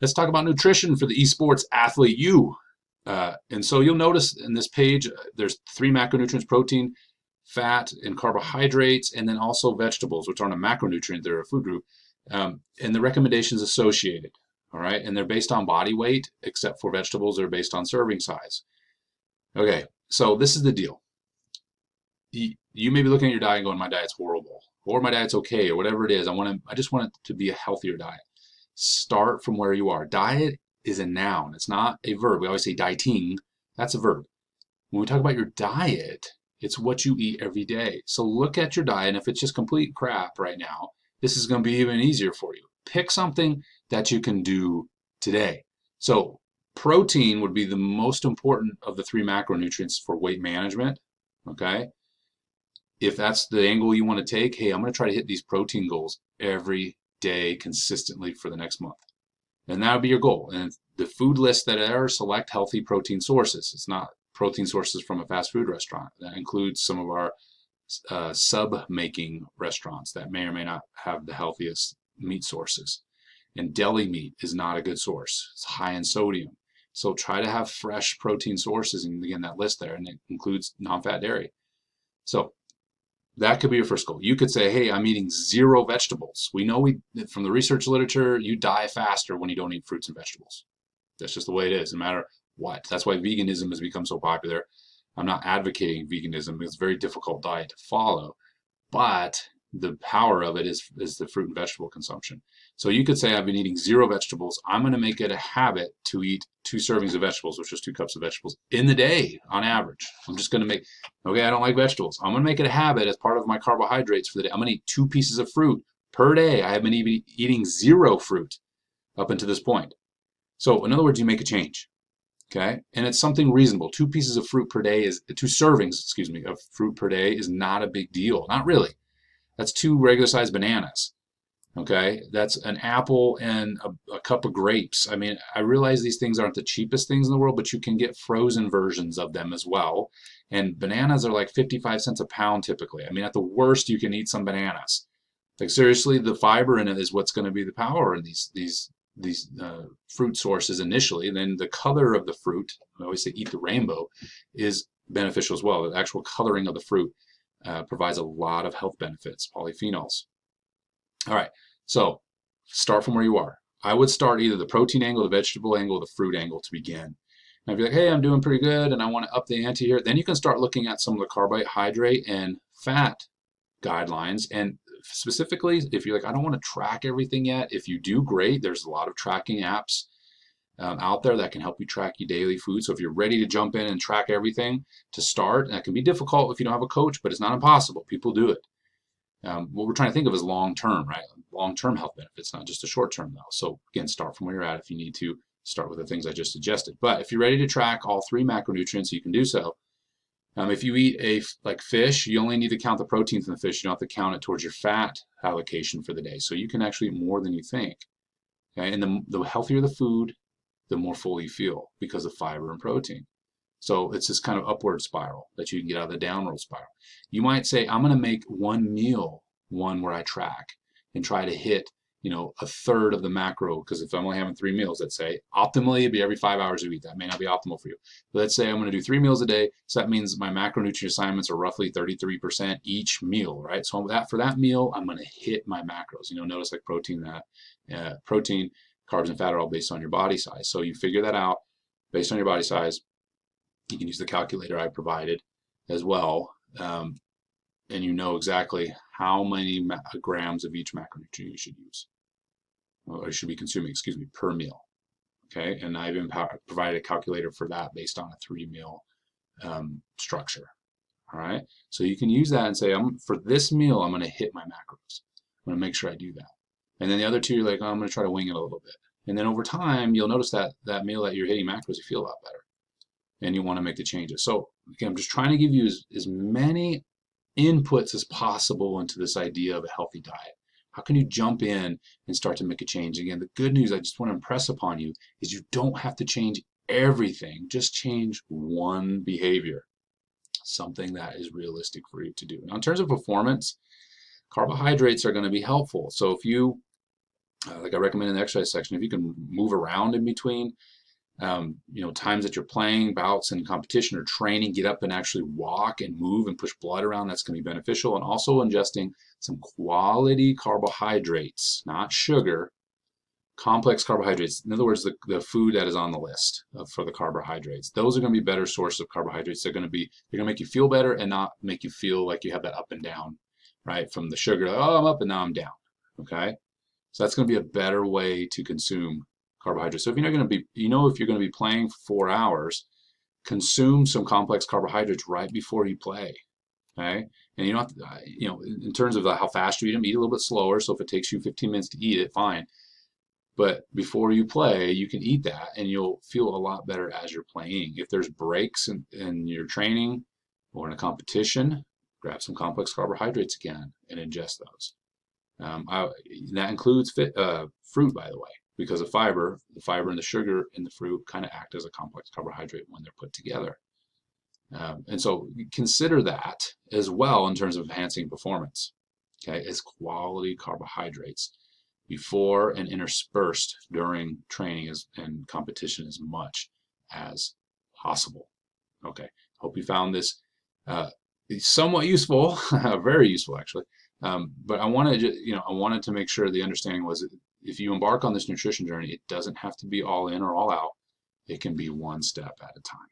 Let's talk about nutrition for the eSports athlete you. And so you'll notice in this page, there's 3 macronutrients: protein, fat, and carbohydrates, and then also vegetables, which aren't a macronutrient, they're a food group, and the recommendations associated. All right, and they're based on body weight, except for vegetables, they're based on serving size. Okay, so this is the deal. You may be looking at your diet and going, my diet's horrible, or my diet's okay, or whatever it is. I just want it to be a healthier diet. Start from where you are. Diet is a noun. It's not a verb. We always say dieting. That's a verb. When we talk about your diet, it's what you eat every day. So look at your diet, and if it's just complete crap right now, this is going to be even easier for you. Pick something that you can do today. So protein would be the most important of the 3 macronutrients for weight management. Okay. If that's the angle you want to take, hey, I'm going to try to hit these protein goals every day consistently for the next month. And that would be your goal. And the food list that are, select healthy protein sources. It's not protein sources from a fast food restaurant. That includes some of our sub-making restaurants that may or may not have the healthiest meat sources. And deli meat is not a good source. It's high in sodium. So try to have fresh protein sources, and again, that list there, and it includes non-fat dairy. So that could be your first goal. You could say, hey, I'm eating 0 vegetables. We know from the research literature, you die faster when you don't eat fruits and vegetables. That's just the way it is, no matter what. That's why veganism has become so popular. I'm not advocating veganism. It's a very difficult diet to follow, but the power of it is the fruit and vegetable consumption. So you could say, I've been eating 0 vegetables. I'm going to make it a habit to eat 2 servings of vegetables, which is 2 cups of vegetables in the day on average. I'm just going to make, okay, I don't like vegetables. I'm going to make it a habit as part of my carbohydrates for the day. I'm going to eat 2 pieces of fruit per day. I have been eating 0 fruit up until this point. So in other words, you make a change. Okay, and it's something reasonable. 2 pieces of fruit per day is 2 servings, excuse me, of fruit per day is not a big deal. Not really. That's 2 regular sized bananas. Okay, that's an apple and a cup of grapes. I mean, I realize these things aren't the cheapest things in the world, but you can get frozen versions of them as well. And bananas are like 55 cents a pound typically. I mean, at the worst, you can eat some bananas. Like seriously, the fiber in it is what's going to be the power in these fruit sources initially. And then the color of the fruit, I always say eat the rainbow, is beneficial as well. The actual coloring of the fruit provides a lot of health benefits, polyphenols. All right, so start from where you are. I would start either the protein angle, the vegetable angle, or the fruit angle to begin. Now, if you're like, hey, I'm doing pretty good and I want to up the ante here, then you can start looking at some of the carbohydrate and fat guidelines. And specifically, if you're like, I don't want to track everything yet, if you do, great. There's a lot of tracking apps out there that can help you track your daily food. So if you're ready to jump in and track everything to start, and that can be difficult if you don't have a coach, but it's not impossible. People do it. What we're trying to think of is long-term, right? Long-term health benefits, not just a short-term though. So again, start from where you're at if you need to. Start with the things I just suggested. But if you're ready to track all 3 macronutrients, you can do so. If you eat like fish, you only need to count the proteins in the fish. You don't have to count it towards your fat allocation for the day. So you can actually eat more than you think. Okay? And the healthier the food, the more full you feel because of fiber and protein. So it's this kind of upward spiral that you can get out of the downward spiral. You might say, I'm going to make one meal one where I track and try to hit, a third of the macro, because if I'm only having 3 meals, let's say, optimally it'd be every 5 hours you eat. That may not be optimal for you. But let's say I'm going to do 3 meals a day, so that means my macronutrient assignments are roughly 33% each meal, right? So for that meal, I'm going to hit my macros. Notice like protein, carbs, and fat are all based on your body size. So you figure that out based on your body size. You can use the calculator I provided as well, and you know exactly how many grams of each macronutrient you should use, or you should be consuming, per meal. Okay, and I've provided a calculator for that based on a 3-meal structure. All right, so you can use that and say, for this meal, I'm going to hit my macros. I'm going to make sure I do that. And then the other 2, you're like, oh, I'm going to try to wing it a little bit. And then over time, you'll notice that meal that you're hitting macros, you feel a lot better. And you want to make the changes. So again, I'm just trying to give you as many inputs as possible into this idea of a healthy diet. How can you jump in and start to make a change? Again, the good news I just want to impress upon you is you don't have to change everything. Just change one behavior, something that is realistic for you to do. Now, in terms of performance, carbohydrates are going to be helpful. So if you like I recommend in the exercise section, if you can move around in between, times that you're playing, bouts and competition or training, get up and actually walk and move and push blood around. That's going to be beneficial. And also ingesting some quality carbohydrates, not sugar, complex carbohydrates. In other words, the food that is on the list for the carbohydrates. Those are going to be better sources of carbohydrates. They're going to make you feel better and not make you feel like you have that up and down, right? From the sugar, like, oh, I'm up and now I'm down. Okay. So that's going to be a better way to consume carbohydrates. So if you're not going to be, if you're going to be playing for 4 hours, consume some complex carbohydrates right before you play. Okay. And you don't have to, in terms of how fast you eat them, eat a little bit slower. So if it takes you 15 minutes to eat it, fine. But before you play, you can eat that and you'll feel a lot better as you're playing. If there's breaks in your training or in a competition, grab some complex carbohydrates again and ingest those. That includes fruit, by the way, because of fiber. The fiber and the sugar in the fruit kind of act as a complex carbohydrate when they're put together. And so consider that as well in terms of enhancing performance, okay, as quality carbohydrates before and interspersed during training and competition as much as possible. Okay, hope you found this somewhat useful, very useful actually. But I wanted to make sure the understanding was that if you embark on this nutrition journey, it doesn't have to be all in or all out. It can be one step at a time.